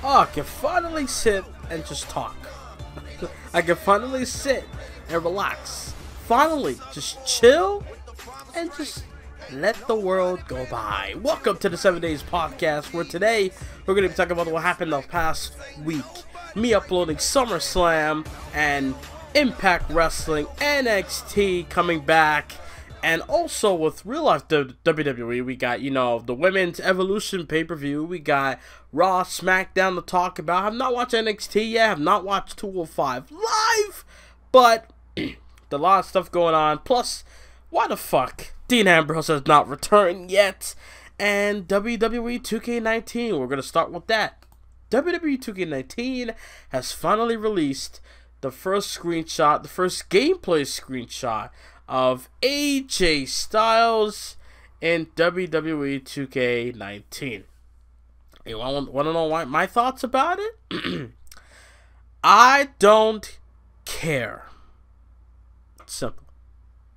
Oh, I can finally sit and just talk. I can finally sit and relax. Finally, just chill and just let the world go by. Welcome to the 7 Days Podcast, where today we're going to be talking about what happened the past week. Me uploading SummerSlam and Impact Wrestling, NXT coming back, and also with real life WWE, we got, the Women's Evolution pay-per-view. We got Raw, SmackDown to talk about. I have not watched NXT yet. I have not watched 205 Live, but a lot of stuff going on. Plus, why the fuck Dean Ambrose has not returned yet? And WWE 2K19, we're going to start with that. WWE 2K19 has finally released the first screenshot, the first gameplay screenshot of AJ Styles in WWE 2K19. You want to know my thoughts about it? I don't care. It's simple.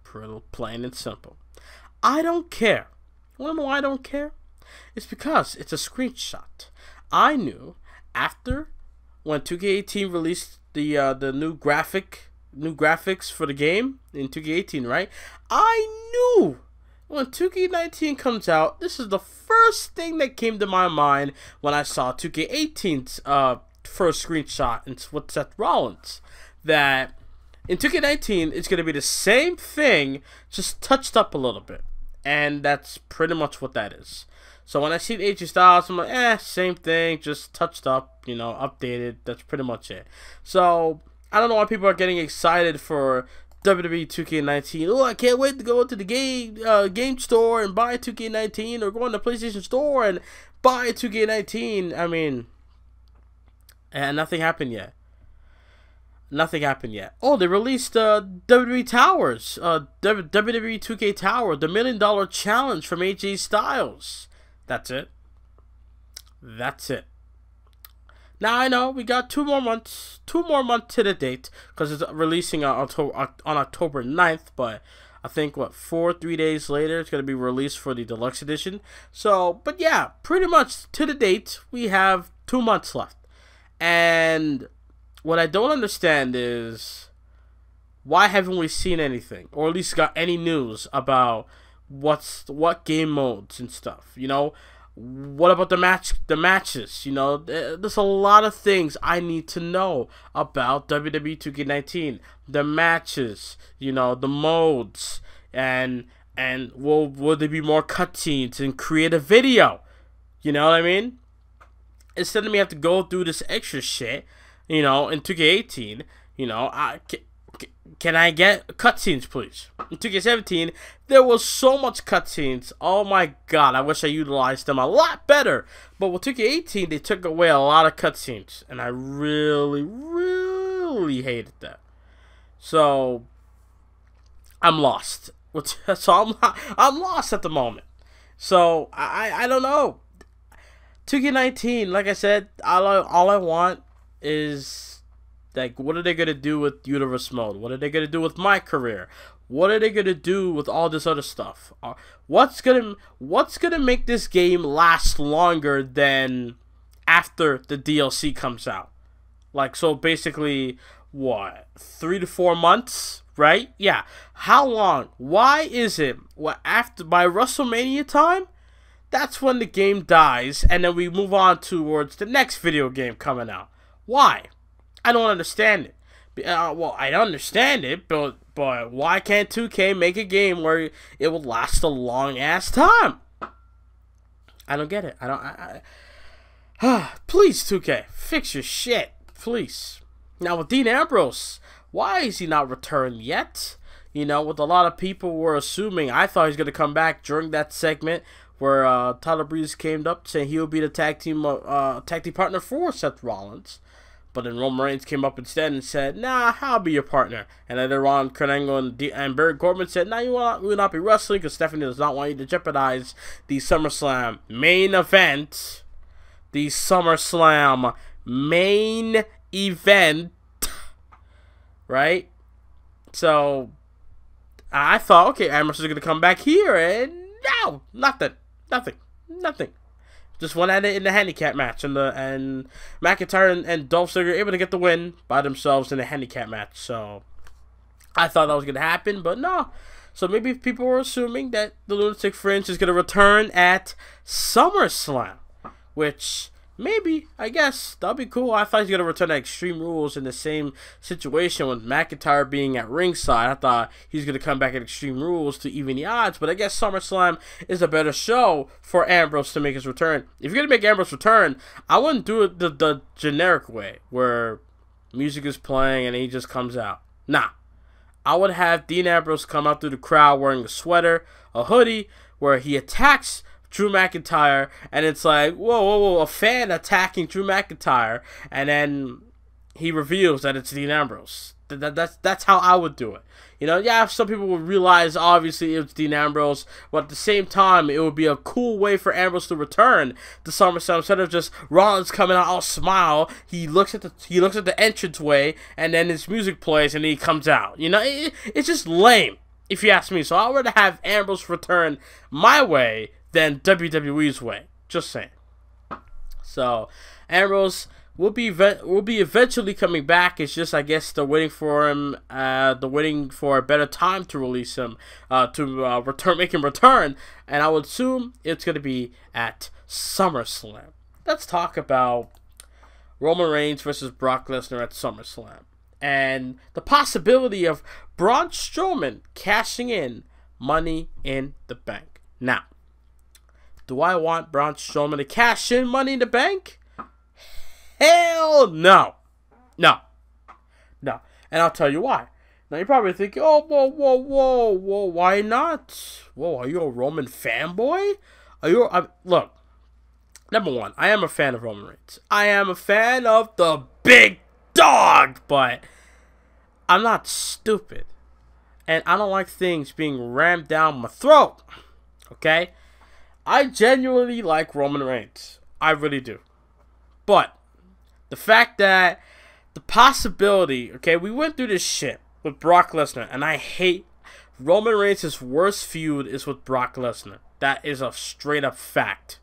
Pretty plain and simple. I don't care. You want to know why I don't care? It's because it's a screenshot. I knew after when 2K18 released the new graphics for the game in 2K18, right? I knew when 2K19 comes out, this is the first thing that came to my mind when I saw 2K18's first screenshot with Seth Rollins, that in 2K19 it's gonna be the same thing, just touched up a little bit, and that's pretty much what that is. So when I see AJ Styles, I'm like, same thing, just touched up, updated. That's pretty much it. So I don't know why people are getting excited for WWE 2K19. Oh, I can't wait to go to the game store and buy 2K19, or go in the PlayStation Store and buy 2K19. I mean, and nothing happened yet. Nothing happened yet. Oh, they released WWE Towers, WWE 2K Tower, the $1 Million Challenge from AJ Styles. That's it. That's it. Now I know we got 2 more months to the date, because it's releasing on October 9th, but I think 3 days later it's gonna be released for the deluxe edition. So, but yeah, pretty much to the date we have 2 months left, and what I don't understand is why haven't we seen anything, or at least got any news about what game modes and stuff, What about the matches? There's a lot of things I need to know about WWE 2K19. The matches, the modes, and will there be more cutscenes and create a video? You know what I mean? Instead of me have to go through this extra shit, in 2K18, can I get cutscenes, please? In 2K17, there was so much cutscenes. Oh my god, I wish I utilized them a lot better. But with 2K18, they took away a lot of cutscenes, and I really, really hated that. So I'm lost. So I'm lost at the moment. So I don't know. 2K19, like I said, all I want is, like, what are they gonna do with Universe Mode? What are they gonna do with my career? What are they gonna do with all this other stuff? What's gonna make this game last longer than after the DLC comes out? Like, so basically, what, 3 to 4 months, right? Yeah. How long? Why is it after by WrestleMania time? That's when the game dies, and then we move on towards the next video game coming out. Why? I don't understand it. Well, I understand it, but why can't 2K make a game where it will last a long ass time? I don't get it. Please, 2K, fix your shit, please. Now with Dean Ambrose, why is he not returned yet? With a lot of people were assuming. I thought he was gonna come back during that segment where Tyler Breeze came up saying he would be the tag team partner for Seth Rollins. But then Roman Reigns came up instead and said, "Nah, I'll be your partner." And later on, Kurt Angle and Baron Corbin said, "Nah, you will not be wrestling because Stephanie does not want you to jeopardize the SummerSlam main event." The SummerSlam main event, right? So I thought, okay, Ambrose is going to come back here, and no, nothing. just went at it in the handicap match, and McIntyre and Dolph Ziggler able to get the win by themselves in the handicap match. So I thought that was gonna happen, but no. So maybe people were assuming that the Lunatic Fringe is gonna return at SummerSlam, which maybe, I guess, that'll be cool. I thought he was gonna return to Extreme Rules in the same situation with McIntyre being at ringside. I thought he was gonna come back at Extreme Rules to even the odds, but I guess SummerSlam is a better show for Ambrose to make his return. If you're gonna make Ambrose return, I wouldn't do it the generic way where music is playing and he just comes out. Nah, I would have Dean Ambrose come out through the crowd wearing a sweater, a hoodie, where he attacks Drew McIntyre, and it's like, whoa, a fan attacking Drew McIntyre, and then he reveals that it's Dean Ambrose. That's how I would do it. You know, yeah, some people would realize, obviously, it's Dean Ambrose, but at the same time, it would be a cool way for Ambrose to return to SummerSlam. Instead of just Rollins coming out all smile, he looks at the entranceway, and then his music plays, and he comes out. You know, it's just lame, if you ask me. So I would have Ambrose return my way than WWE's way. Just saying. So Ambrose will be eventually coming back. It's just, I guess, they're waiting for him. They're waiting for a better time to release him, make him return. And I would assume it's going to be at SummerSlam. Let's talk about Roman Reigns versus Brock Lesnar at SummerSlam, and the possibility of Braun Strowman cashing in Money in the Bank. Now, do I want Braun Strowman to cash in Money in the Bank? Hell no. No. And I'll tell you why. Now, you're probably thinking, oh, whoa, why not? Whoa, are you a Roman fanboy? Look, number one, I am a fan of Roman Reigns. I am a fan of the big dog, but I'm not stupid. And I don't like things being rammed down my throat. Okay? I genuinely like Roman Reigns. I really do. But the fact that the possibility, okay, we went through this shit with Brock Lesnar, and I hate Roman Reigns' worst feud is with Brock Lesnar. That is a straight up fact.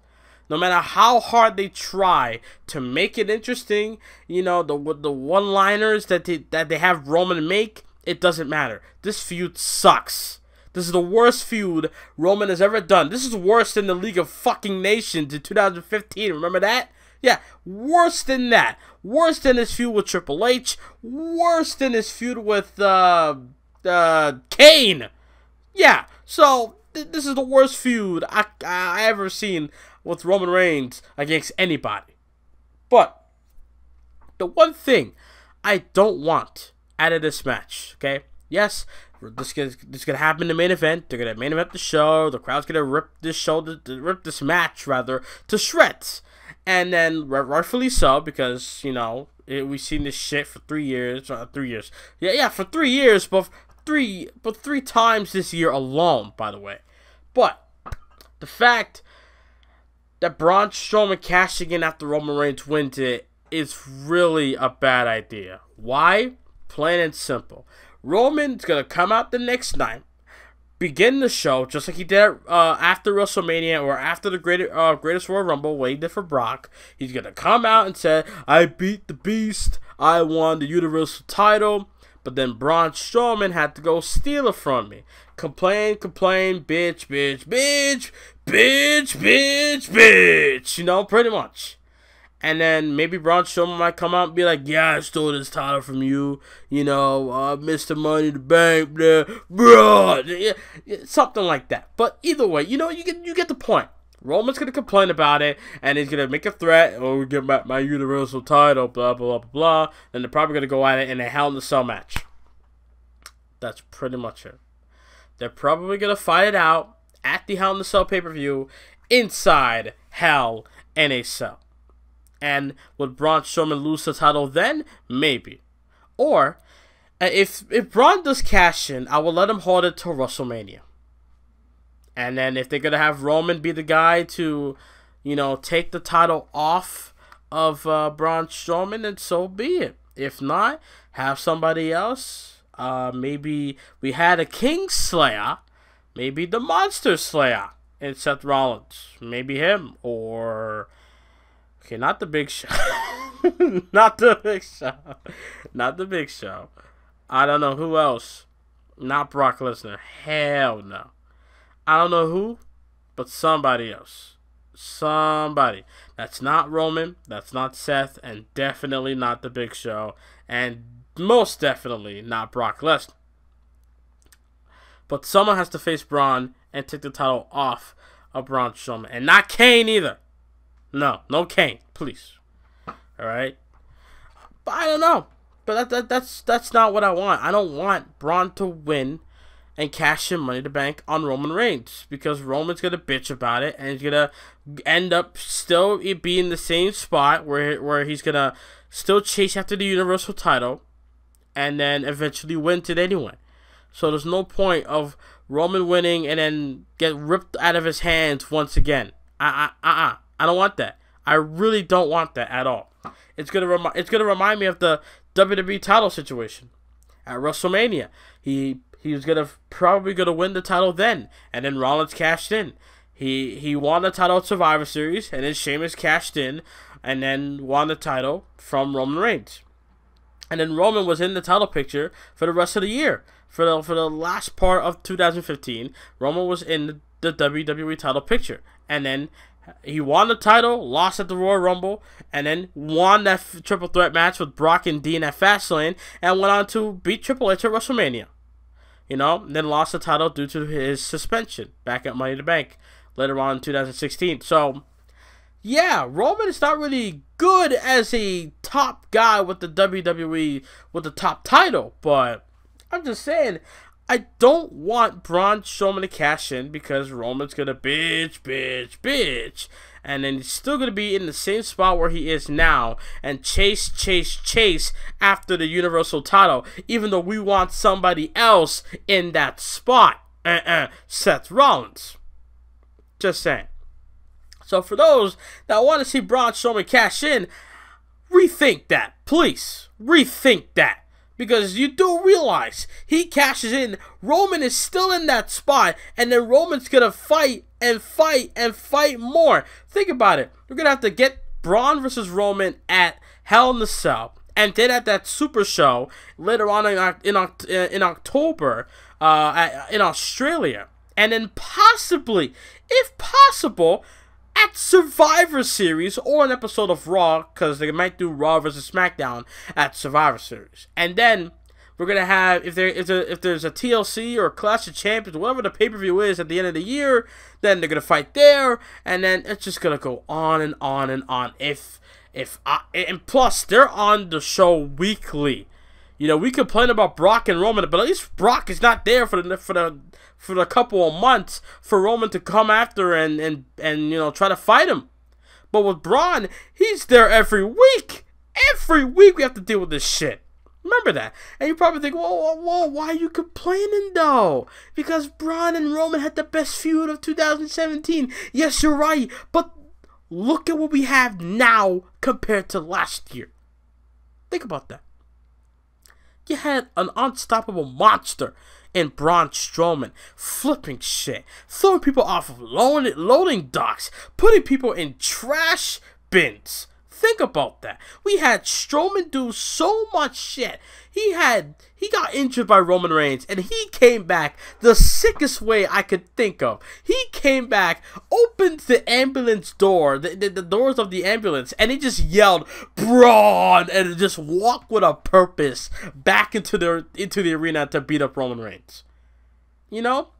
No matter how hard they try to make it interesting, you know, the one-liners that they have Roman make, it doesn't matter. This feud sucks. This is the worst feud Roman has ever done. This is worse than the League of Fucking Nations in 2015. Remember that? Yeah, worse than that. Worse than his feud with Triple H. Worse than his feud with Kane. Yeah, so this is the worst feud I ever seen with Roman Reigns against anybody. But the one thing I don't want out of this match, okay? Yes, this is gonna happen in the main event. They're gonna main event the show. The crowd's gonna rip this match to shreds, and then rightfully so, because you know we've seen this shit for 3 years. 3 years. Yeah, for 3 years, but three times this year alone, by the way. But the fact that Braun Strowman cashing in after Roman Reigns wins it is really a bad idea. Why? Plain and simple. Roman's going to come out the next night, begin the show, just like he did after WrestleMania or after the Greatest Royal Rumble, what he did for Brock. He's going to come out and say, I beat the Beast, I won the Universal title, but then Braun Strowman had to go steal it from me. Complain, bitch, you know, pretty much. And then maybe Braun Strowman might come out and be like, yeah, I stole this title from you, you know, Mr. Money in the Bank, bro, yeah, something like that. But either way, you know, you get the point. Roman's going to complain about it, and he's going to make a threat, oh, get back my Universal title, blah, blah, blah, blah. Then they're probably going to go at it in a Hell in a Cell match. That's pretty much it. They're probably going to fight it out at the Hell in a Cell pay-per-view inside Hell in a Cell. And would Braun Strowman lose the title then? Maybe. Or, if Braun does cash in, I will let him hold it till WrestleMania. And then if they're going to have Roman be the guy to, you know, take the title off of Braun Strowman, then so be it. If not, have somebody else. Maybe we had a King Slayer. Maybe the Monster Slayer. and Seth Rollins. Maybe him, or okay, not the Big Show. Not the Big Show. Not the Big Show. I don't know who else. Not Brock Lesnar. Hell no. I don't know who, but somebody else. Somebody. That's not Roman. That's not Seth. And definitely not the Big Show. And most definitely not Brock Lesnar. But someone has to face Braun and take the title off of Braun Strowman. And not Kane either. No. No Kane. Please. Alright? But I don't know. But that's not what I want. I don't want Braun to win and cash in Money in the Bank on Roman Reigns, because Roman's gonna bitch about it and he's gonna end up still be in the same spot where he's gonna still chase after the Universal title and then eventually win it anyway. So there's no point of Roman winning and then get ripped out of his hands once again. I don't want that. I really don't want that at all. It's gonna remind me of the WWE title situation at WrestleMania. He was probably gonna win the title then, and then Rollins cashed in. He won the title at Survivor Series, and then Sheamus cashed in, and then won the title from Roman Reigns. And then Roman was in the title picture for the rest of the year. For the last part of 2015, Roman was in the WWE title picture, and then he won the title, lost at the Royal Rumble, and then won that triple threat match with Brock and Dean at Fastlane, and went on to beat Triple H at WrestleMania. You know, then lost the title due to his suspension back at Money in the Bank later on in 2016. So, yeah, Roman is not really good as a top guy with the WWE, with the top title, but I'm just saying, I don't want Braun Strowman to cash in because Roman's going to bitch. And then he's still going to be in the same spot where he is now and chase after the Universal title, even though we want somebody else in that spot. Seth Rollins. Just saying. So for those that want to see Braun Strowman cash in, rethink that. Please. Rethink that. Because you do realize he cashes in, Roman is still in that spot, and then Roman's going to fight and fight more. Think about it. We're going to have to get Braun versus Roman at Hell in the Cell, and then at that Super Show later on in October in Australia. And then possibly, if possible, at Survivor Series or an episode of Raw, because they might do Raw versus SmackDown at Survivor Series. And then we're gonna have, if there's a TLC or Clash of Champions, whatever the pay-per-view is at the end of the year, then they're gonna fight there, and then it's just gonna go on and on and on. And plus they're on the show weekly. You know, we complain about Brock and Roman, but at least Brock is not there for the couple of months for Roman to come after and you know, try to fight him. But with Braun, he's there every week. Every week we have to deal with this shit. Remember that. And you probably think, whoa, why are you complaining though? Because Braun and Roman had the best feud of 2017. Yes, you're right. But look at what we have now compared to last year. Think about that. You had an unstoppable monster in Braun Strowman, flipping shit, throwing people off of loading docks, putting people in trash bins. Think about that. We had Strowman do so much shit. He got injured by Roman Reigns, and he came back the sickest way I could think of. He came back, opened the ambulance door, the doors of the ambulance, and he just yelled, "Braun!" and just walked with a purpose back into the arena to beat up Roman Reigns. You know?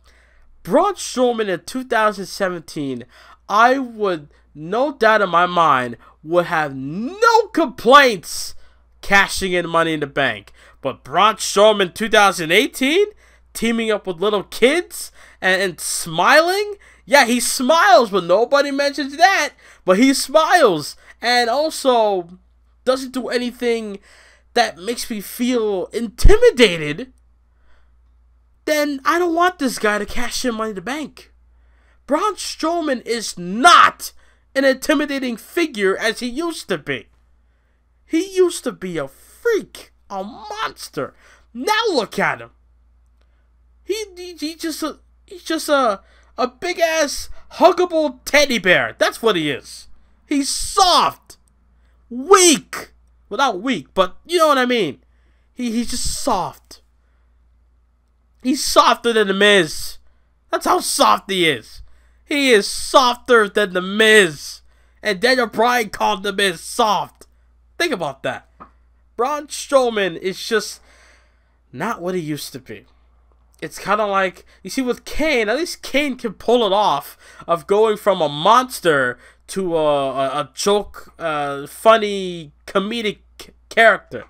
Braun Strowman in 2017, I would, no doubt in my mind, would have no complaints cashing in Money in the Bank. But Braun Strowman 2018, teaming up with little kids and smiling? Yeah, he smiles, but nobody mentions that. But he smiles and also doesn't do anything that makes me feel intimidated. Then I don't want this guy to cash in Money in the Bank. Braun Strowman is not an intimidating figure as he used to be. He used to be a freak, a monster. Now look at him. He's just a A big ass huggable teddy bear. That's what he is. He's soft. Weak. Well, not weak, but you know what I mean. He's just soft. He's softer than The Miz. That's how soft he is. He is softer than The Miz. And Daniel Bryan called The Miz soft. Think about that. Braun Strowman is just not what he used to be. It's kind of like, you see with Kane, at least Kane can pull it off of going from a monster to a joke, funny, comedic character.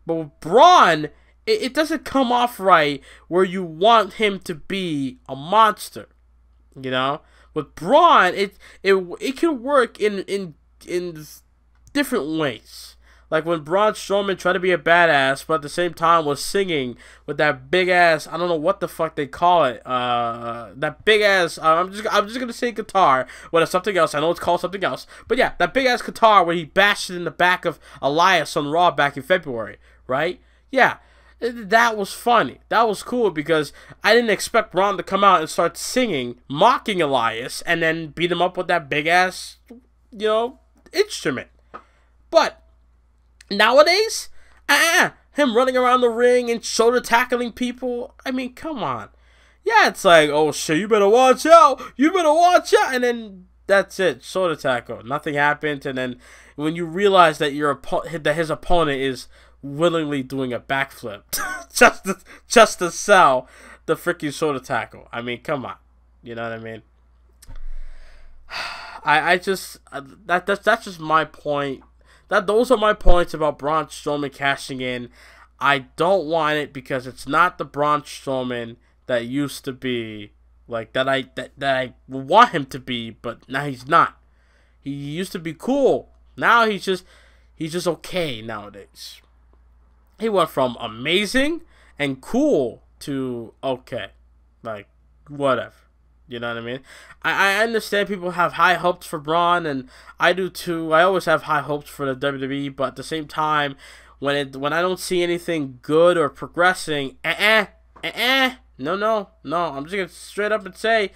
But with Braun, it doesn't come off right where you want him to be a monster. You know? With Braun, it can work in different ways. Like when Braun Strowman tried to be a badass, but at the same time was singing with that big ass, I don't know what the fuck they call it. That big ass, I'm just gonna say guitar. Well, it's something else. I know it's called something else. But yeah, that big ass guitar where he bashed it in the back of Elias on Raw back in February, right? Yeah. That was funny. That was cool because I didn't expect Braun to come out and start singing, mocking Elias, and then beat him up with that big ass, you know, instrument. But nowadays, him running around the ring and shoulder tackling people. I mean, come on. Yeah, it's like, oh shit, you better watch out. You better watch out. And then that's it, shoulder tackle. Nothing happened. And then when you realize that his opponent is willingly doing a backflip just to sell the freaking shoulder tackle. I mean, come on. You know what I mean? That's just my point. Those are my points about Braun Strowman cashing in. I don't want it because it's not the Braun Strowman that used to be, like that I want him to be, but now he's not. He used to be cool. Now he's just okay nowadays. He went from amazing and cool to okay. Like, whatever. You know what I mean? I understand people have high hopes for Braun, and I do too. I always have high hopes for the WWE, but at the same time, when I don't see anything good or progressing, no. I'm just gonna straight up and say,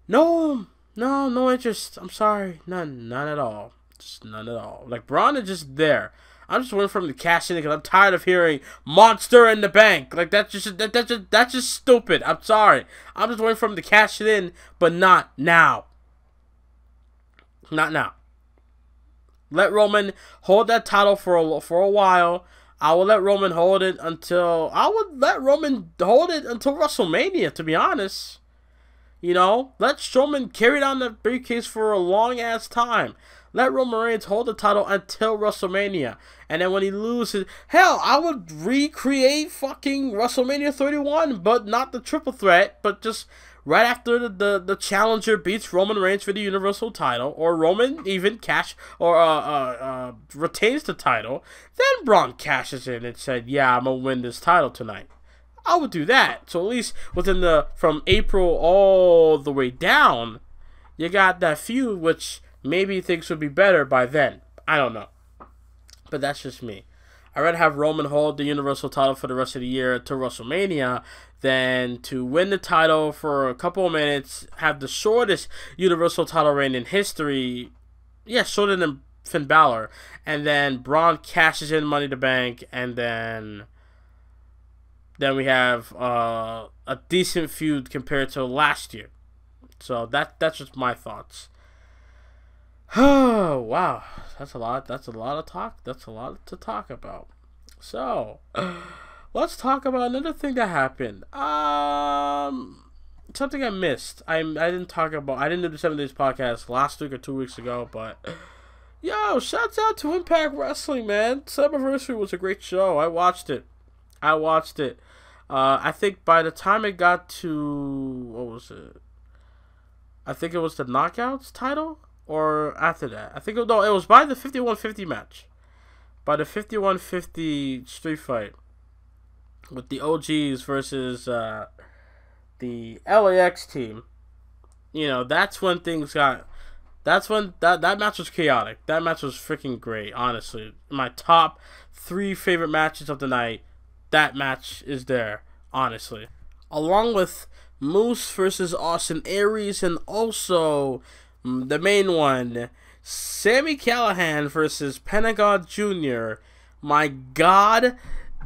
no interest. I'm sorry, none at all. Just none at all. Like, Braun is just there. I'm just waiting for him to cash in because I'm tired of hearing Monster in the Bank. Like, that's just stupid. I'm sorry. I'm just waiting for him to cash it in, but not now. Not now. Let Roman hold that title for a while. I will let Roman hold it until WrestleMania, to be honest. You know, let Strowman carry down the briefcase for a long ass time. Let Roman Reigns hold the title until WrestleMania. And then when he loses, hell, I would recreate fucking WrestleMania 31, but not the triple threat, but just right after the challenger beats Roman Reigns for the Universal title, or Roman even retains the title, then Braun cashes in and said, yeah, I'm going to win this title tonight. I would do that. So at least from April all the way down, you got that feud, which maybe things would be better by then. I don't know. But that's just me. I'd rather have Roman hold the Universal title for the rest of the year to WrestleMania than to win the title for a couple of minutes, have the shortest Universal title reign in history. Yeah, shorter than Finn Balor. And then Braun cashes in Money in the Bank, and then we have a decent feud compared to last year. So that's just my thoughts. Oh, wow. That's a lot of talk. That's a lot to talk about. So, let's talk about another thing that happened. Something I missed. I didn't do the 7 Days podcast last week or 2 weeks ago, but yo, shouts out to Impact Wrestling, man. Summerversary was a great show. I watched it. I think by the time it got to, what was it? I think it was the Knockouts title. Or after that. I think, no, it was by the 51-50 match. By the 51-50 street fight. With the OGs versus the LAX team. You know, that's when things got... That's when that match was chaotic. That match was freaking great, honestly. My top 3 favorite matches of the night, that match is there, honestly. Along with Moose versus Austin Aries, and also the main one, Sami Callihan versus Pentagon Jr. My God,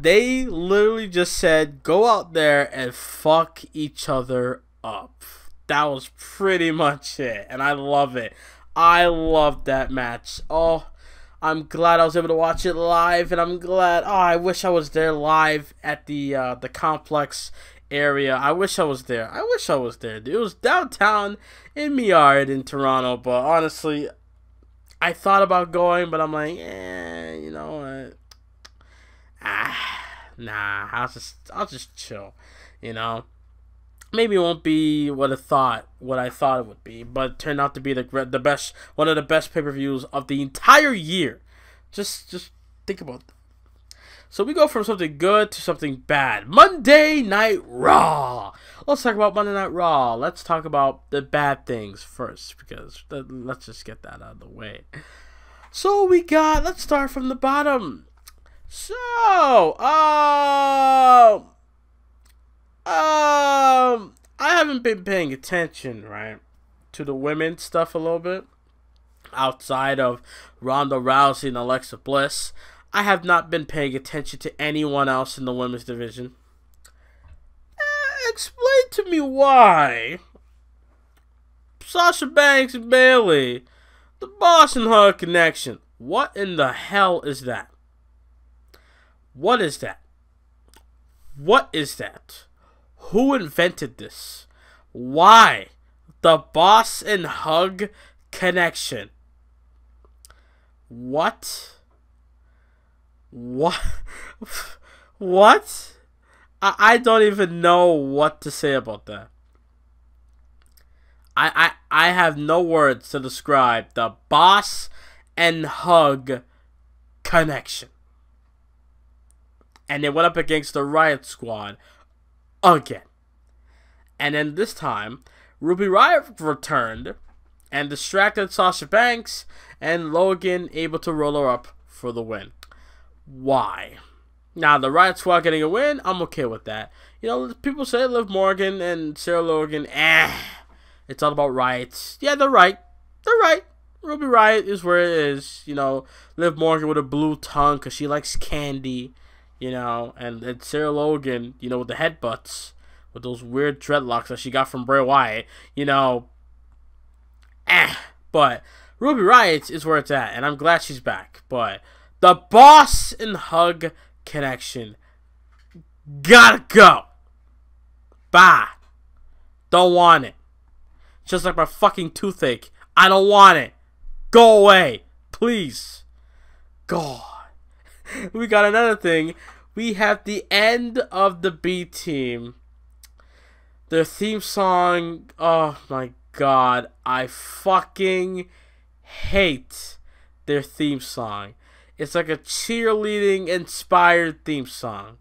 they literally just said, go out there and fuck each other up. That was pretty much it, and I love it. I love that match. Oh, I'm glad I was able to watch it live, and I'm glad. Oh, I wish I was there live at the complex area. I wish I was there. I wish I was there. It was downtown in Meard in Toronto, but honestly, I thought about going, but I'm like, you know what? Nah, I'll just chill, you know. Maybe it won't be what I thought it would be, but it turned out to be the best, one of the best pay-per-views of the entire year. Just think about that. So we go from something good to something bad. Monday Night Raw. Let's talk about Monday Night Raw. Let's talk about the bad things first, because let's just get that out of the way. So let's start from the bottom. So, I haven't been paying attention, right, to the women's stuff a little bit. Outside of Ronda Rousey and Alexa Bliss, I have not been paying attention to anyone else in the women's division. Explain to me why Sasha Banks and Bayley, the Boss and Her connection. What in the hell is that? What is that? What is that? Who invented this? Why? The Boss and Hug connection. What? What? What? I don't even know what to say about that. I have no words to describe the Boss and Hug connection. And they went up against the Riot Squad again. And then this time, Ruby Riott returned and distracted Sasha Banks, and Logan able to roll her up for the win. Why? Now, the Riot Squad getting a win, I'm okay with that. You know, people say Liv Morgan and Sarah Logan, it's all about Riot. Yeah, they're right. They're right. Ruby Riott is where it is. You know, Liv Morgan with a blue tongue because she likes candy. You know, and Sarah Logan, you know, with the headbutts, with those weird dreadlocks that she got from Bray Wyatt, you know, but Ruby Riott is where it's at, and I'm glad she's back. But the Boss and Hug connection gotta go. Bye. Don't want it. Just like my fucking toothache. I don't want it. Go away. Please. God. We got another thing. We have the end of the B Team. Their theme song. Oh my God. I fucking hate their theme song. It's like a cheerleading inspired theme song.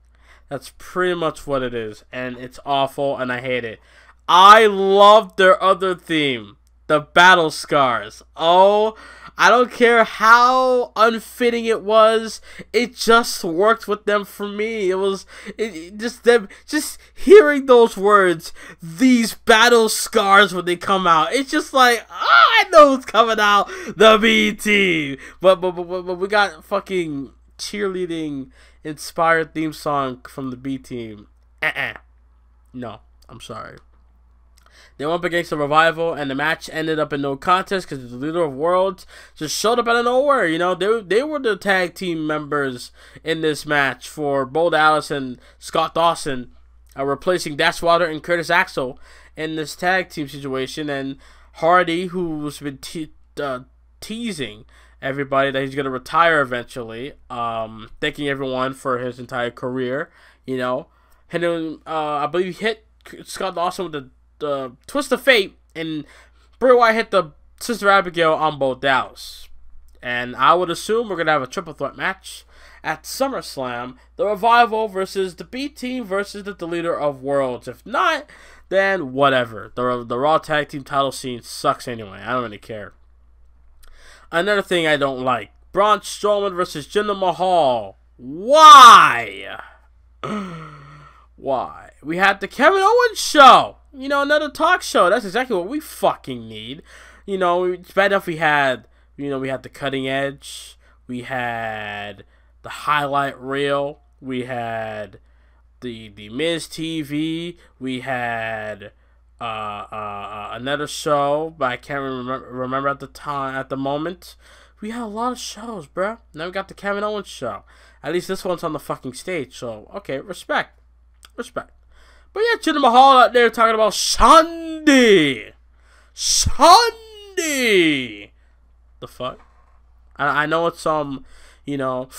That's pretty much what it is. And it's awful and I hate it. I love their other theme. The Battle Scars. Oh, I don't care how unfitting it was. It just worked with them for me. Just hearing those words, these battle scars when they come out. It's just like, I know it's coming out. The B Team. But we got fucking cheerleading inspired theme song from the B Team. No, I'm sorry. They went up against the Revival, and the match ended up in no contest because the Leader of Worlds just showed up out of nowhere. You know, they were the tag team members in this match for Bo Dallas and Scott Dawson, replacing Dash Wilder and Curtis Axel in this tag team situation. And Hardy, who's been teasing everybody that he's going to retire eventually, thanking everyone for his entire career, you know. And I believe he hit Scott Dawson with the Twist of Fate, and Bray Wyatt hit the Sister Abigail on Bo Dallas. And I would assume we're going to have a triple threat match at SummerSlam. The Revival versus the B Team versus the Leader of Worlds. If not, then whatever. The Raw Tag Team title scene sucks anyway. I don't really care. Another thing I don't like. Braun Strowman versus Jinder Mahal. Why? Why? We had the Kevin Owens show. You know, another talk show. That's exactly what we fucking need. You know, it's bad enough we had, you know, we had the Cutting Edge. We had the highlight reel. We had the Miz TV. We had another show, but I can't remember at the moment. We had a lot of shows, bruh. Now we got the Kevin Owens show. At least this one's on the fucking stage, so okay, respect. But yeah, Jinder Mahal out there talking about Sunday. The fuck? I know it's some, you know,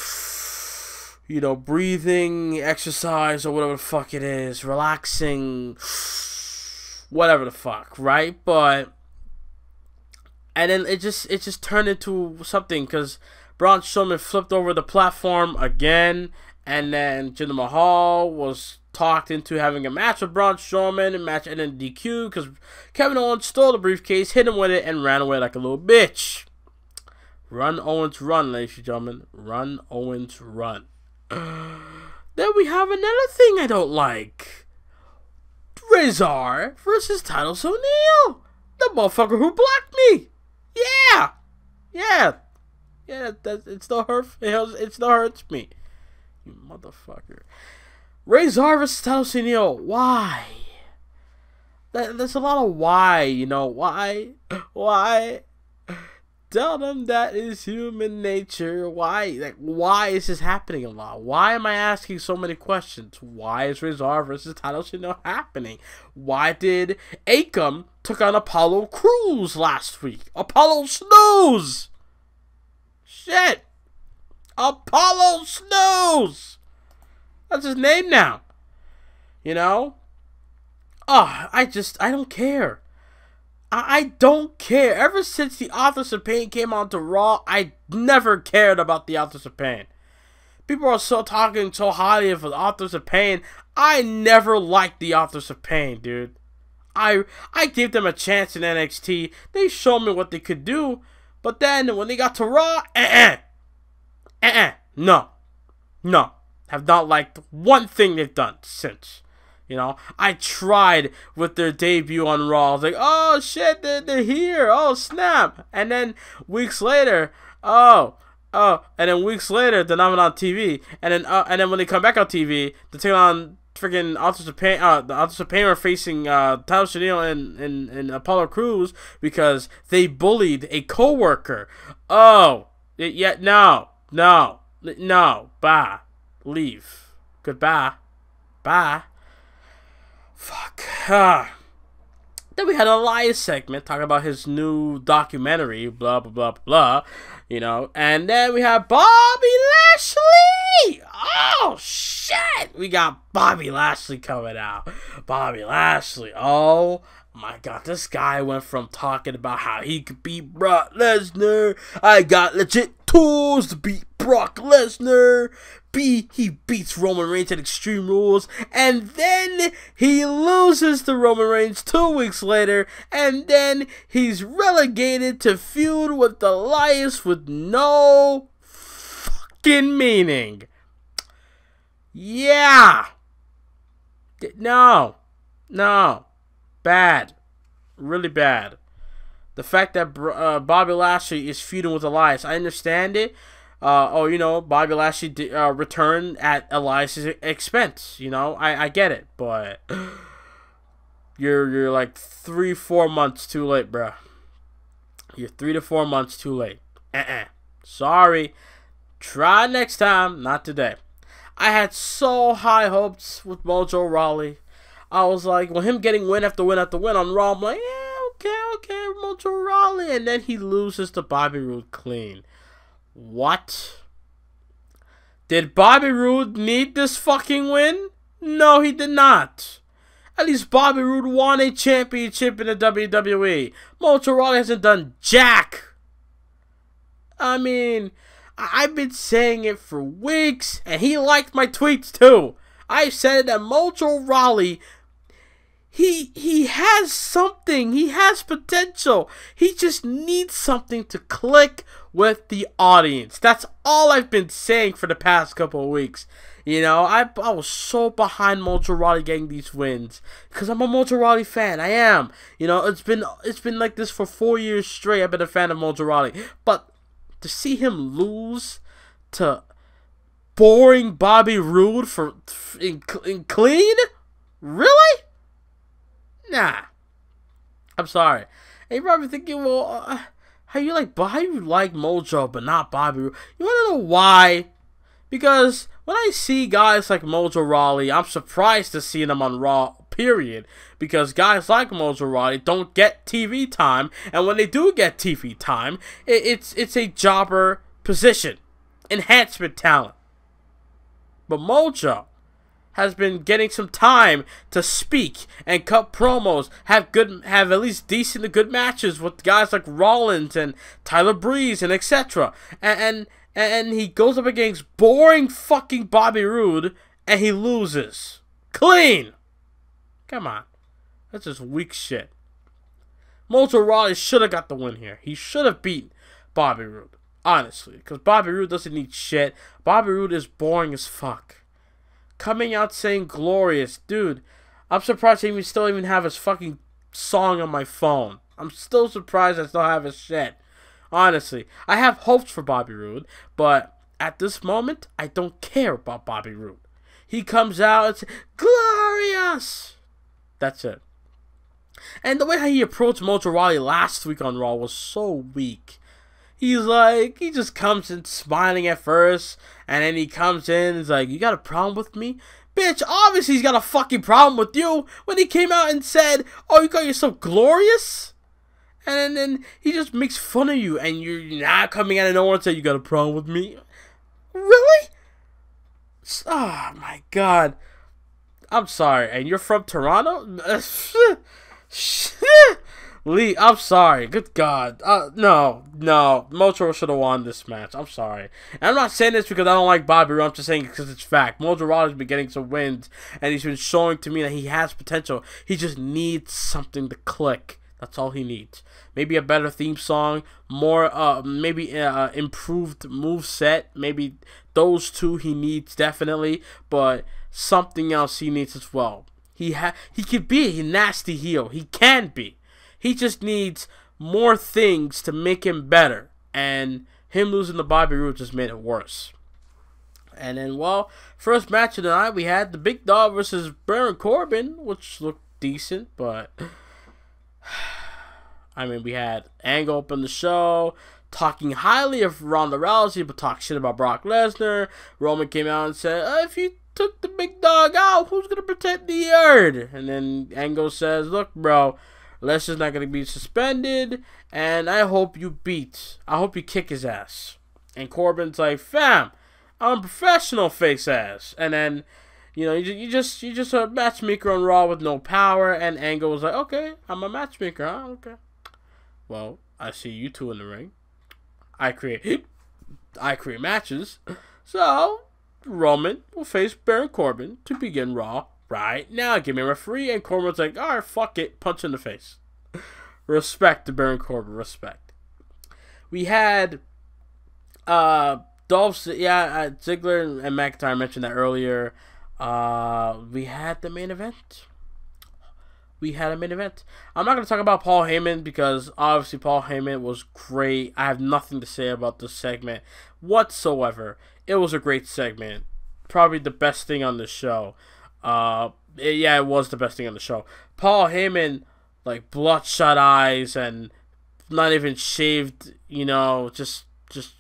breathing exercise or whatever the fuck it is, relaxing, whatever the fuck, right? But and then it just turned into something because Braun Strowman flipped over the platform again, and then Jinder Mahal was talked into having a match with Braun Strowman, and match ended in DQ because Kevin Owens stole the briefcase, hit him with it, and ran away like a little bitch. Run, Owens, run, ladies and gentlemen. Run, Owens, run. Then we have another thing I don't like. Razor versus Titus O'Neil. The motherfucker who blocked me. Yeah. It still hurts. It still hurts me. You motherfucker. Razor versus Titus O'Neil. Why? There's a lot of why. You know why? Why? Tell them that is human nature. Why? Why is this happening a lot? Why am I asking so many questions? Why is Razor versus Titus O'Neil happening? Why did Akam took on Apollo Crews last week? Apollo Snooze! Shit! Apollo Snooze! That's his name now. You know? Oh, I don't care. I don't care. Ever since the Authors of Pain came on to Raw, I never cared about the Authors of Pain. People are so talking so highly of the Authors of Pain. I never liked the Authors of Pain, dude. I gave them a chance in NXT. They showed me what they could do. But then when they got to Raw, no. Have not liked one thing they've done since. You know, I tried with their debut on Raw. I was like, oh shit, they're here. Oh snap! And then weeks later, and then weeks later, they're not on TV. And then when they come back on TV, they take on freaking Authors of Pain. The Authors of Pain are facing Titus O'Neil and Apollo Crews because they bullied a coworker. No, bye, leave, goodbye, bye. Fuck. Then we had an Elias segment talking about his new documentary, blah, blah, blah, blah, you know. And then we had Bobby Lashley. Oh, shit. We got Bobby Lashley coming out. Bobby Lashley. Oh, my God. This guy went from talking about how he could beat Brock Lesnar. I got legit tools to beat Brock Lesnar. He beats Roman Reigns at Extreme Rules, and then he loses to Roman Reigns 2 weeks later, and then he's relegated to feud with Elias with no fucking meaning. Yeah. No. Bad. Really bad. The fact that Bobby Lashley is feuding with Elias, I understand it. Bobby Lashley returned at Elias' expense. You know, I get it, but you're like 3-4 months too late, bruh. You're 3 to 4 months too late. Sorry. Try next time, not today. I had so high hopes with Mojo Rawley. I was like, well, him getting win after win after win on Raw, I'm like, yeah, okay, Mojo Rawley, and then he loses to Bobby Roode clean. What? Did Bobby Roode need this fucking win? No, he did not. At least Bobby Roode won a championship in the WWE. Mojo Rawley hasn't done jack. I mean, I've been saying it for weeks, and he liked my tweets too. I said that Mojo Rawley, he has something. He has potential. He just needs something to click with the audience. That's all I've been saying for the past couple of weeks. You know, I was so behind Mojo Rawley getting these wins because I'm a Mojo Rawley fan. I am. You know, it's been like this for 4 years straight. I've been a fan of Mojo Rawley, but to see him lose to boring Bobby Roode in clean, really? Nah. I'm sorry. And you're probably thinking, well, how you like Mojo but not Bobby Roode? You want to know why? Because when I see guys like Mojo Rawley, I'm surprised to see them on Raw, period. Because guys like Mojo Rawley don't get TV time, and when they do get TV time, it's a jobber position, enhancement talent. But Mojo has been getting some time to speak and cut promos, have at least decent to good matches with guys like Rollins and Tyler Breeze and etc. And he goes up against boring fucking Bobby Roode and he loses. Clean! Come on. That's just weak shit. Mojo Rawley should have got the win here. He should have beat Bobby Roode. Honestly. Because Bobby Roode doesn't need shit. Bobby Roode is boring as fuck. Coming out saying glorious. Dude, I'm surprised I still even have his fucking song on my phone. I'm still surprised I still have his shit. Honestly, I have hopes for Bobby Roode, but at this moment, I don't care about Bobby Roode. He comes out and says, glorious! That's it. And the way how he approached Mojo Rawley last week on Raw was so weak. He's like, he just comes in smiling at first, and then he comes in and is like, you got a problem with me? Bitch, obviously he's got a fucking problem with you when he came out and said, oh, you got yourself glorious? And then he just makes fun of you, and you're not coming out of nowhere and say, you got a problem with me? Really? Oh, my God. I'm sorry. And you're from Toronto? Lee, I'm sorry. Good God. No. Mojo should have won this match. I'm sorry. And I'm not saying this because I don't like Bobby Roode. I'm just saying it because it's fact. Mojo Rawley's been getting some wins, and he's been showing to me that he has potential. He just needs something to click. That's all he needs. Maybe a better theme song, more maybe improved move set. Maybe those two he needs definitely, but something else he needs as well. He could be a nasty heel. He can be. He just needs more things to make him better, and him losing to Bobby Roode just made it worse. And then, well, first match of the night we had the Big Dog versus Baron Corbin, which looked decent, but I mean, we had Angle open the show, talking highly of Ronda Rousey, but talk shit about Brock Lesnar. Roman came out and said, if you took the Big Dog out, who's going to protect the yard? And then Angle says, look, bro, Lesnar's not going to be suspended, and I hope you kick his ass. And Corbin's like, fam, I'm a professional face ass. And then, you know, you just a matchmaker on Raw with no power. And Angle was like, okay, I'm a matchmaker, huh? Okay. Well, I see you two in the ring. I create matches. So Roman will face Baron Corbin to begin Raw right now. Give me a referee. And Corbin's like, all right, fuck it, punch in the face. Respect to Baron Corbin. Respect. We had Ziggler and McIntyre mentioned that earlier. We had the main event. I'm not going to talk about Paul Heyman because obviously Paul Heyman was great. I have nothing to say about this segment whatsoever. It was a great segment. Probably the best thing on the show. It was the best thing on the show. Paul Heyman, like, bloodshot eyes and not even shaved, you know,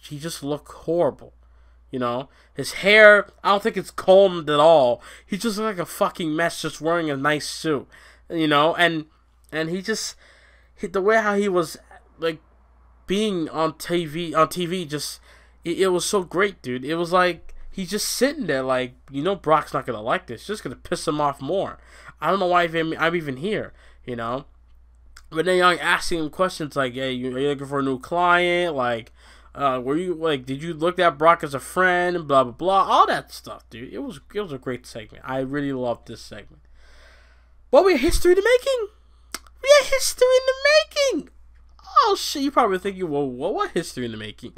he just looked horrible. You know, his hair, I don't think it's combed at all. He just looked like a fucking mess just wearing a nice suit. You know, and he just, the way how he was, like, being on TV just, it was so great, dude. It was like, he's just sitting there like, you know, Brock's not going to like this. It's just going to piss him off more. I don't know why I'm even here, you know. But then Young asking him questions like, hey, are you looking for a new client? Like, did you look at Brock as a friend? Blah, blah, blah. All that stuff, dude. It was a great segment. I really loved this segment. But we have history in the making. Oh shit, you probably thinking, well, what history in the making?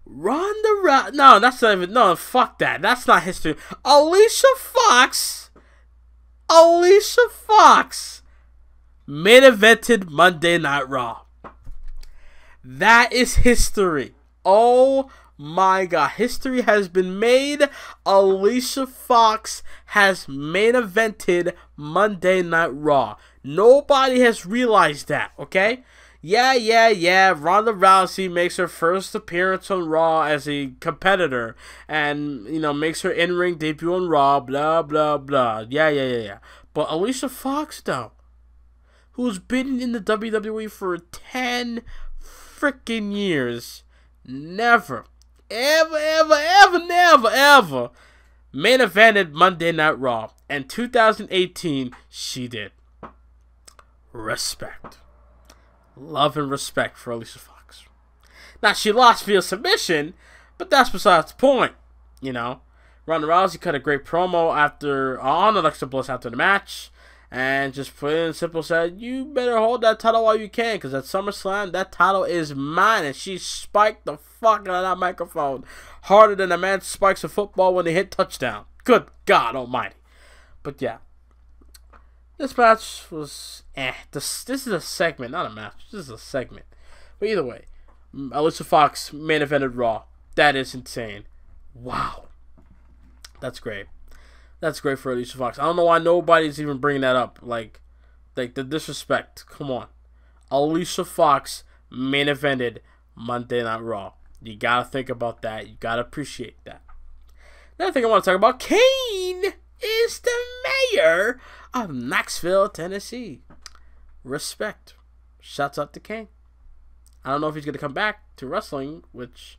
Ronda Rousey. No, that's not even. No, fuck that. That's not history. Alicia Fox main evented Monday Night Raw. That is history. Oh my god. History has been made. Alicia Fox has main evented Monday Night Raw. Nobody has realized that, okay? Yeah. Ronda Rousey makes her first appearance on Raw as a competitor and, you know, makes her in-ring debut on Raw, blah, blah, blah. Yeah. But Alicia Fox, though, who's been in the WWE for 10 freaking years, never, ever main evented Monday Night Raw. And 2018, she did. Respect. Love and respect for Alicia Fox. Now, she lost via submission, but that's besides the point, you know. Ronda Rousey cut a great promo on Alexa Bliss after the match, and just put in simple said, you better hold that title while you can, because at SummerSlam, that title is mine. And she spiked the fuck out of that microphone harder than a man spikes a football when they hit touchdown. Good God almighty. But yeah. This match was This is a segment, not a match. This is a segment. But either way, Alicia Fox main evented Raw. That is insane. Wow. That's great. That's great for Alicia Fox. I don't know why nobody's even bringing that up. Like the disrespect. Come on. Alicia Fox main evented Monday Night Raw. You gotta think about that. You gotta appreciate that. Another thing I want to talk about, Kane is the mayor of Knoxville, Tennessee. Respect. Shouts out to Kane. I don't know if he's going to come back to wrestling, which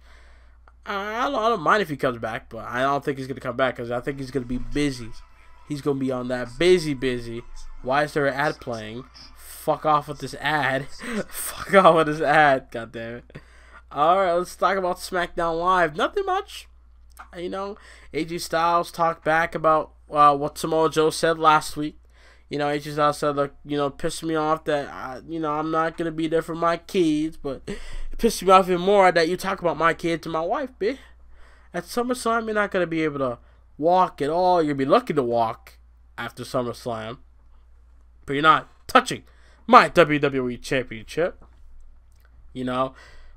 I don't mind if he comes back, but I don't think he's going to come back because I think he's going to be busy. He's going to be on that busy. Why is there an ad playing? Fuck off with this ad. Fuck off with this ad. God damn it. Alright, let's talk about SmackDown Live. Nothing much. You know, AJ Styles talked back about what Samoa Joe said last week. You know, AJ Styles said, look, you know, pissed me off that, I'm not going to be there for my kids, but it pissed me off even more that you talk about my kids and my wife, bitch. At SummerSlam, you're not going to be able to walk at all. You'll be lucky to walk after SummerSlam, but you're not touching my WWE Championship. You know,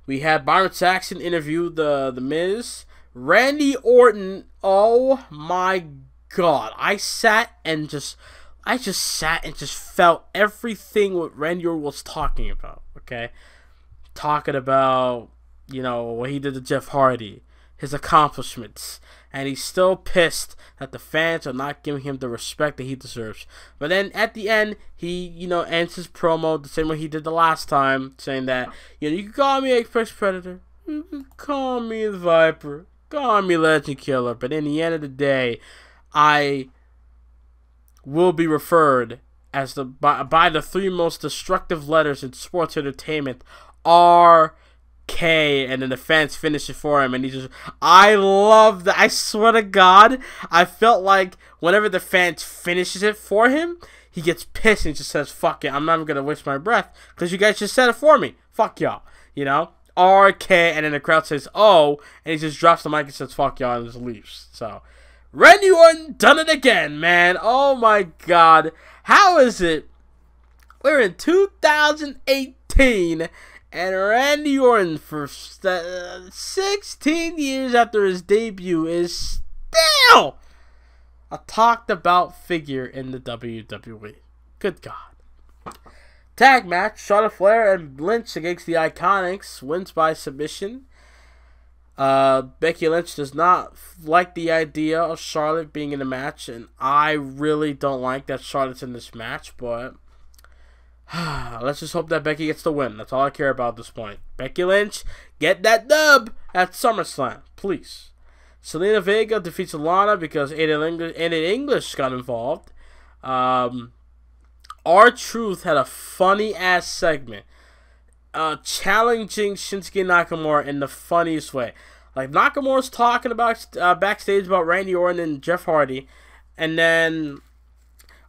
we had Byron Saxton interview the Miz. Randy Orton, oh my god. I just sat and just felt everything what Randy Orton was talking about, okay? Talking about, you know, what he did to Jeff Hardy, his accomplishments, and he's still pissed that the fans are not giving him the respect that he deserves. But then at the end, he, you know, ends his promo the same way he did the last time, saying that, you know, you can call me Apex Predator, you can call me the Viper, call me Legend Killer, but in the end of the day, I will be referred as by the three most destructive letters in sports entertainment, RK, and then the fans finish it for him, and I love that. I swear to God, I felt like whenever the fans finishes it for him, he gets pissed and just says, fuck it, I'm not even going to waste my breath, because you guys just said it for me. Fuck y'all, you know? RK, and then the crowd says, oh, and he just drops the mic and says, fuck y'all, and just leaves. So, Randy Orton done it again, man. Oh my god. How is it we're in 2018 and Randy Orton for 16 years after his debut is still a talked about figure in the WWE? Good god. Tag match, Charlotte Flair and Lynch against the Iconics, wins by submission. Becky Lynch does not like the idea of Charlotte being in the match, and I really don't like that Charlotte's in this match, but let's just hope that Becky gets the win. That's all I care about at this point. Becky Lynch, get that dub at SummerSlam, please. Selena Vega defeats Lana because Aiden English got involved. R-Truth had a funny-ass segment. Challenging Shinsuke Nakamura in the funniest way. Like, Nakamura's talking about backstage about Randy Orton and Jeff Hardy, and then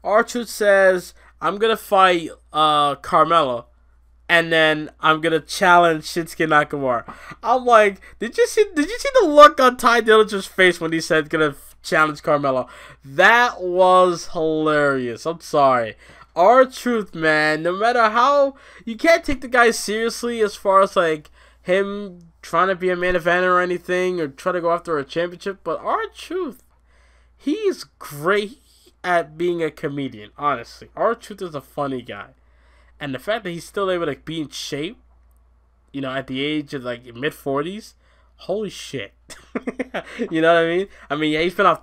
R-Truth says, I'm gonna fight Carmella, and then I'm gonna challenge Shinsuke Nakamura. I'm like, did you see the look on Ty Dillinger's face when he said gonna challenge Carmelo? That was hilarious. I'm sorry. R-Truth, man, no matter how, you can't take the guy seriously as far as like him trying to be a main eventer or anything, or try to go after a championship, but R-Truth, he's great at being a comedian, honestly. R-Truth is a funny guy. And the fact that he's still able to be in shape, you know, at the age of like mid-40s, holy shit. You know what I mean? I mean, yeah, he's been off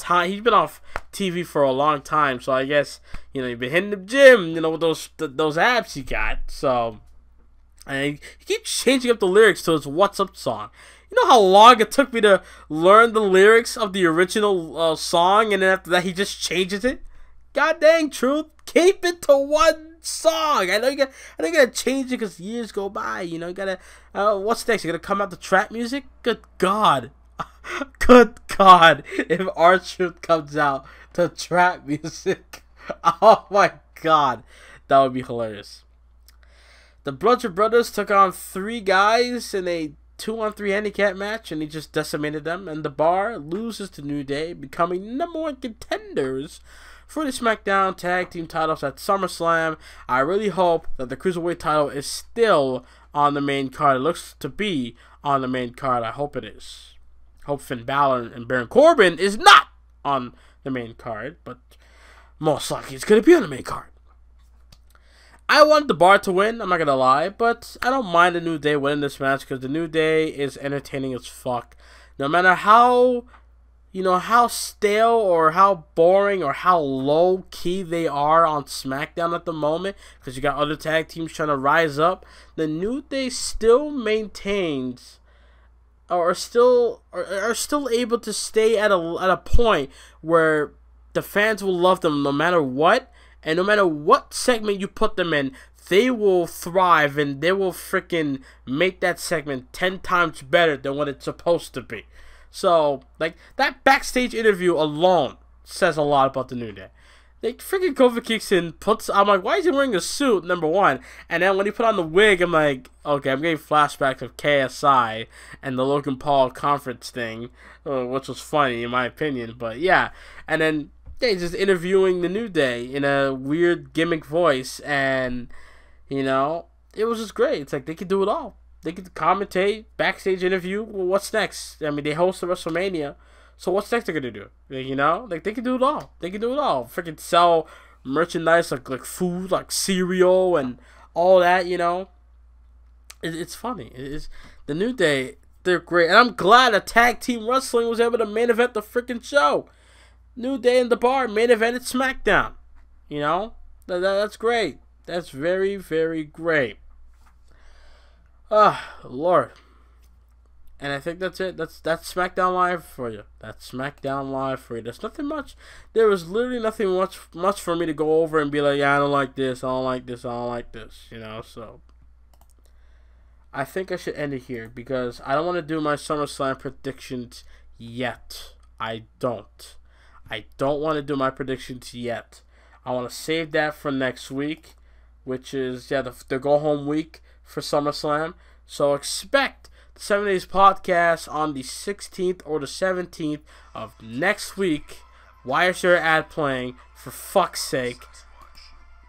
TV for a long time, so I guess, you know, he's been hitting the gym, you know, with those abs he got. So, and he keeps changing up the lyrics to his "What's Up" song. You know how long it took me to learn the lyrics of the original song, and then after that he just changes it? God dang, Truth, keep it to one song. I know you gotta change it because years go by. You know, you gotta. What's next? You gotta come out the trap music? Good God, good God! If R-Truth comes out to trap music, oh my God, that would be hilarious. The Bludgeon Brothers took on 3 guys in a 2-on-3 handicap match, and he just decimated them. And the Bar loses to New Day, becoming #1 contenders for the SmackDown Tag Team titles at SummerSlam. I really hope that the Cruiserweight title is still on the main card. It looks to be on the main card. I hope it is. Hope Finn Balor and Baron Corbin is not on the main card, but most likely it's going to be on the main card. I want the Bar to win, I'm not going to lie, but I don't mind the New Day winning this match because the New Day is entertaining as fuck. No matter how, you know, how stale or how boring or how low-key they are on SmackDown at the moment, because you got other tag teams trying to rise up, the New Day still maintains, or are still able to stay at a point where the fans will love them no matter what. And no matter what segment you put them in, they will thrive and they will freaking make that segment 10 times better than what it's supposed to be. So, like, that backstage interview alone says a lot about the New Day. They freaking Kofi Kingston I'm like, why is he wearing a suit, number one? And then when he put on the wig, I'm like, okay, I'm getting flashbacks of KSI and the Logan Paul conference thing, which was funny in my opinion, but yeah. And then yeah, he's just interviewing the New Day in a weird gimmick voice, and, you know, it was just great. It's like they could do it all. They could commentate, backstage interview. Well, what's next? I mean, they host the WrestleMania, so what's next they're gonna do? You know, like they can do it all. They can do it all. Freaking sell merchandise like food, like cereal, and all that. You know, it's funny. It's the New Day. They're great, and I'm glad a tag team wrestling was able to main event the freaking show. New Day in the Bar main evented SmackDown. You know, that's great. That's very, very great. Lord. And I think that's it. That's SmackDown Live for you. That's SmackDown Live for you. There's nothing much. There was literally nothing much for me to go over and be like, yeah, I don't like this. I don't like this. I don't like this. You know, so I think I should end it here because I don't want to do my SummerSlam predictions yet. I don't want to do my predictions yet. I want to save that for next week, which is, yeah, the go-home week for SummerSlam. So expect the 7 Days Podcast on the 16th or the 17th of next week. Why is your ad playing? For fuck's sake.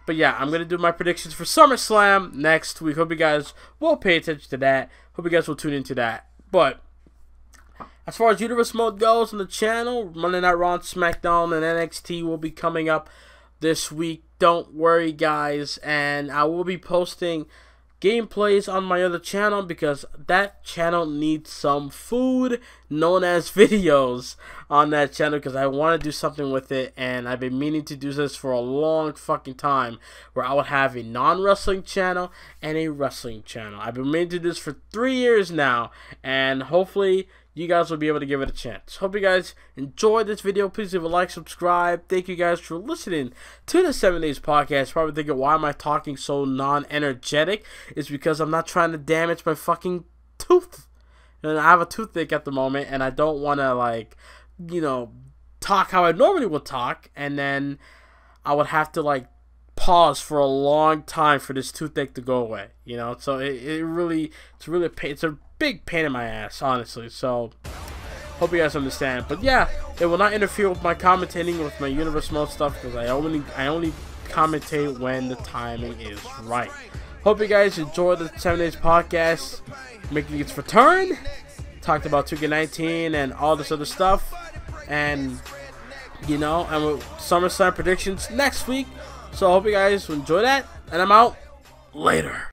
But yeah, I'm going to do my predictions for SummerSlam next week. Hope you guys will pay attention to that. Hope you guys will tune into that. But as far as Universe Mode goes on the channel, Monday Night Raw, SmackDown, and NXT will be coming up this week. Don't worry, guys. And I will be posting gameplays on my other channel because that channel needs some food known as videos on that channel because I want to do something with it, and I've been meaning to do this for a long fucking time where I would have a non-wrestling channel and a wrestling channel. I've been meaning to do this for 3 years now, and hopefully you guys will be able to give it a chance. Hope you guys enjoyed this video. Please leave a like, subscribe. Thank you guys for listening to the 7 Days Podcast. Probably thinking, why am I talking so non-energetic? It's because I'm not trying to damage my fucking tooth. And I have a toothache at the moment, and I don't want to, like, you know, talk how I normally would talk, and then I would have to, like, pause for a long time for this toothache to go away. You know, so it's a big pain in my ass, honestly. So hope you guys understand. But yeah, it will not interfere with my commentating with my Universe Mode stuff, because I only commentate when the timing is right. Hope you guys enjoyed the 7 Days podcast, making its return. Talked about 2K19 and all this other stuff, and you know, and with SummerSlam predictions next week. So I hope you guys enjoy that, and I'm out. Later.